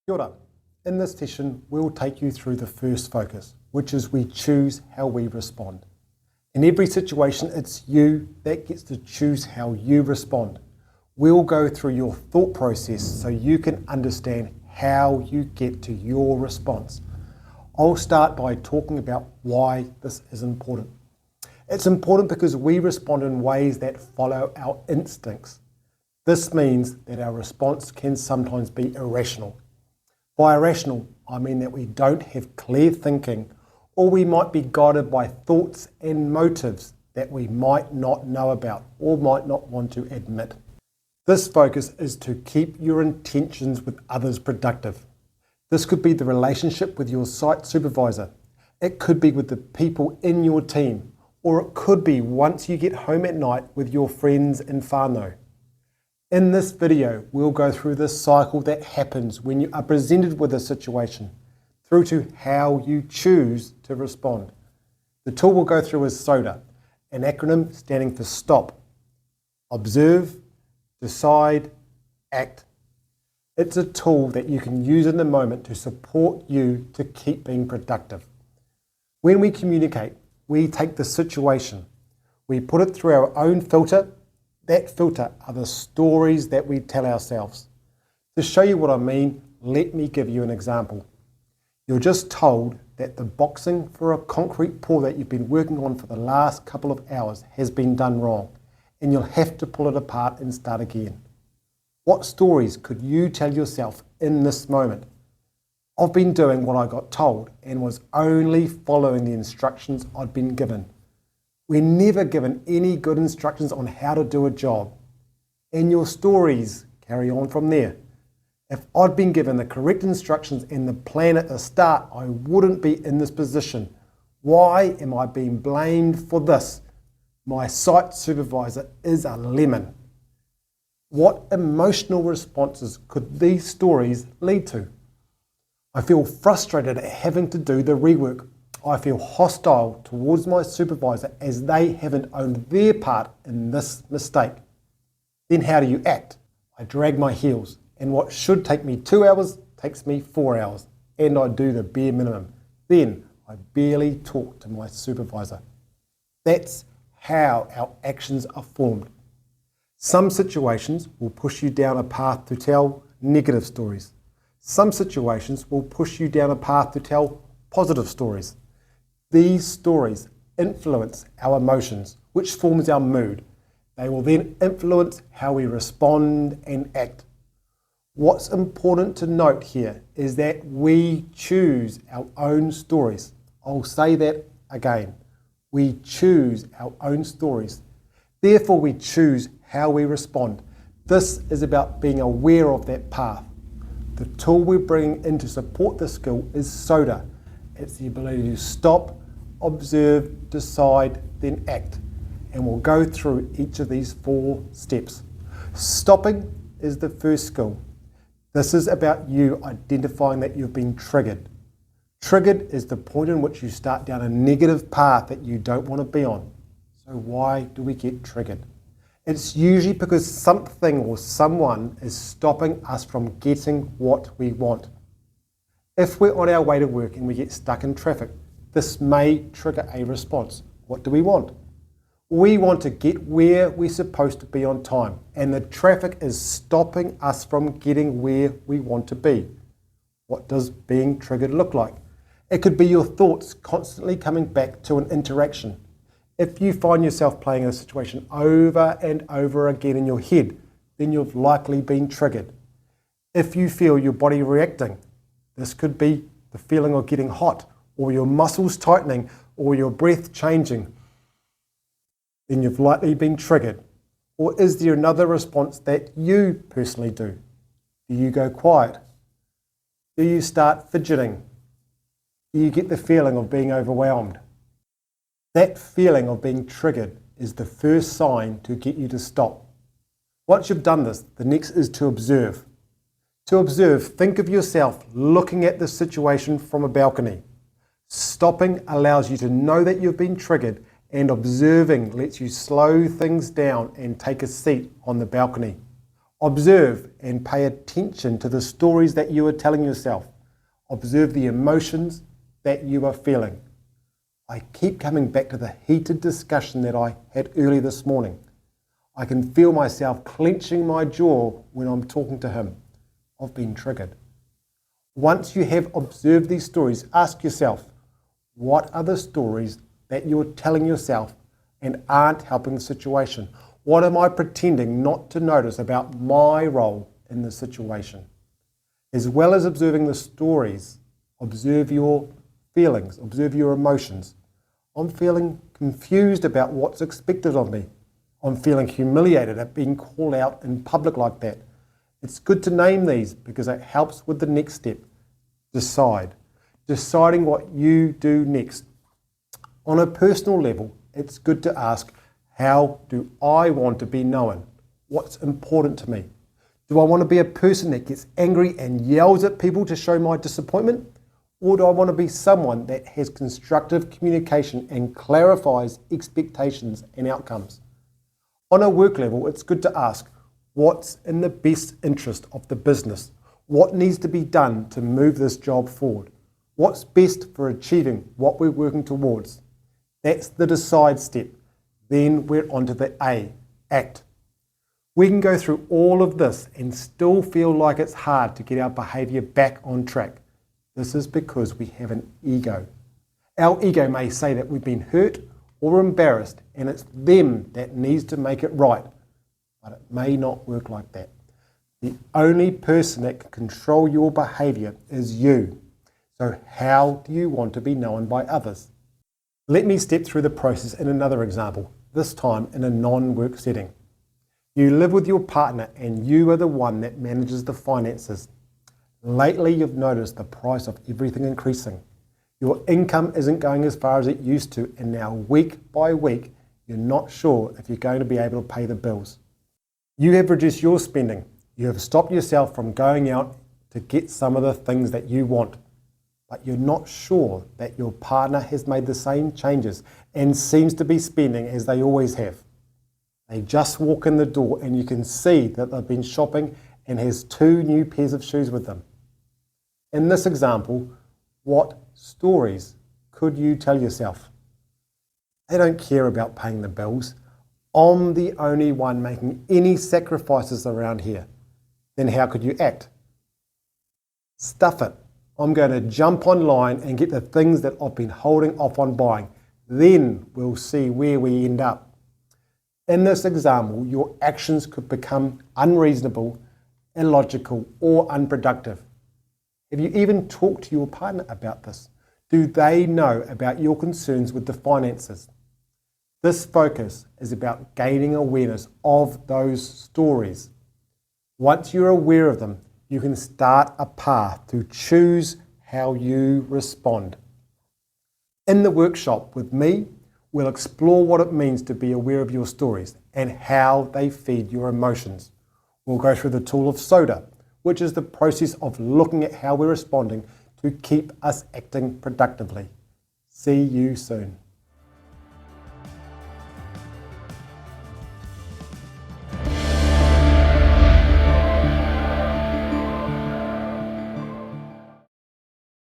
Kia ora. In this session, we'll take you through the first focus, which is we choose how we respond. In every situation, it's you that gets to choose how you respond. We'll go through your thought process so you can understand how you get to your response. I'll start by talking about why this is important. It's important because we respond in ways that follow our instincts. This means that our response can sometimes be irrational. By irrational, I mean that we don't have clear thinking, or we might be guided by thoughts and motives that we might not know about or might not want to admit. This focus is to keep your intentions with others productive. This could be the relationship with your site supervisor. It could be with the people in your team, or it could be once you get home at night with your friends in whānau. In this video, we'll go through the cycle that happens when you are presented with a situation, through to how you choose to respond. The tool we'll go through is SODA, an acronym standing for STOP, Observe, Decide, Act. It's a tool that you can use in the moment to support you to keep being productive. When we communicate, we take the situation, we put it through our own filter. That filter are the stories that we tell ourselves. To show you what I mean, let me give you an example. You're just told that the boxing for a concrete pour that you've been working on for the last couple of hours has been done wrong, and you'll have to pull it apart and start again. What stories could you tell yourself in this moment? I've been doing what I got told and was only following the instructions I'd been given. We're never given any good instructions on how to do a job. And your stories carry on from there. If I'd been given the correct instructions and the plan at the start, I wouldn't be in this position. Why am I being blamed for this? My site supervisor is a lemon. What emotional responses could these stories lead to? I feel frustrated at having to do the rework. I feel hostile towards my supervisor as they haven't owned their part in this mistake. Then how do you act? I drag my heels, and what should take me 2 hours takes me 4 hours, and I do the bare minimum. Then I barely talk to my supervisor. That's how our actions are formed. Some situations will push you down a path to tell negative stories. Some situations will push you down a path to tell positive stories. These stories influence our emotions, which forms our mood. They will then influence how we respond and act. What's important to note here is that we choose our own stories. I'll say that again. We choose our own stories. Therefore, we choose how we respond. This is about being aware of that path. The tool we're bringing in to support this skill is SODA. It's the ability to stop, observe, decide, then act. And we'll go through each of these 4 steps. Stopping is the first skill. This is about you identifying that you've been triggered. Triggered is the point in which you start down a negative path that you don't want to be on. So why do we get triggered? It's usually because something or someone is stopping us from getting what we want. If we're on our way to work and we get stuck in traffic, this may trigger a response. What do we want? We want to get where we're supposed to be on time, and the traffic is stopping us from getting where we want to be. What does being triggered look like? It could be your thoughts constantly coming back to an interaction. If you find yourself playing a situation over and over again in your head, then you've likely been triggered. If you feel your body reacting, this could be the feeling of getting hot, or your muscles tightening, or your breath changing, then you've likely been triggered. Or is there another response that you personally do? Do you go quiet? Do you start fidgeting? Do you get the feeling of being overwhelmed? That feeling of being triggered is the first sign to get you to stop. Once you've done this, the next is to observe. To observe, think of yourself looking at the situation from a balcony. Stopping allows you to know that you've been triggered, and observing lets you slow things down and take a seat on the balcony. Observe and pay attention to the stories that you are telling yourself. Observe the emotions that you are feeling. I keep coming back to the heated discussion that I had early this morning. I can feel myself clenching my jaw when I'm talking to him. I've been triggered. Once you have observed these stories, ask yourself, what are the stories that you're telling yourself and aren't helping the situation? What am I pretending not to notice about my role in the situation? As well as observing the stories, observe your feelings, observe your emotions. I'm feeling confused about what's expected of me. I'm feeling humiliated at being called out in public like that. It's good to name these because it helps with the next step. Deciding what you do next. On a personal level, it's good to ask, how do I want to be known? What's important to me? Do I want to be a person that gets angry and yells at people to show my disappointment? Or do I want to be someone that has constructive communication and clarifies expectations and outcomes? On a work level, it's good to ask, what's in the best interest of the business? What needs to be done to move this job forward? What's best for achieving what we're working towards? That's the decide step. Then we're on to the A, act. We can go through all of this and still feel like it's hard to get our behaviour back on track. This is because we have an ego. Our ego may say that we've been hurt or embarrassed and it's them that needs to make it right, but it may not work like that. The only person that can control your behaviour is you. So how do you want to be known by others? Let me step through the process in another example, this time in a non-work setting. You live with your partner and you are the one that manages the finances. Lately you've noticed the price of everything increasing. Your income isn't going as far as it used to, and now week by week you're not sure if you're going to be able to pay the bills. You have reduced your spending. You have stopped yourself from going out to get some of the things that you want, but you're not sure that your partner has made the same changes and seems to be spending as they always have. They just walk in the door and you can see that they've been shopping and has 2 new pairs of shoes with them. In this example, what stories could you tell yourself? They don't care about paying the bills. I'm the only one making any sacrifices around here. Then how could you act? Stuff it. I'm going to jump online and get the things that I've been holding off on buying. Then we'll see where we end up. In this example, your actions could become unreasonable, illogical, or unproductive. Have you even talked to your partner about this? Do they know about your concerns with the finances? This focus is about gaining awareness of those stories. Once you're aware of them, you can start a path to choose how you respond. In the workshop with me, we'll explore what it means to be aware of your stories and how they feed your emotions. We'll go through the tool of SODA, which is the process of looking at how we're responding to keep us acting productively. See you soon.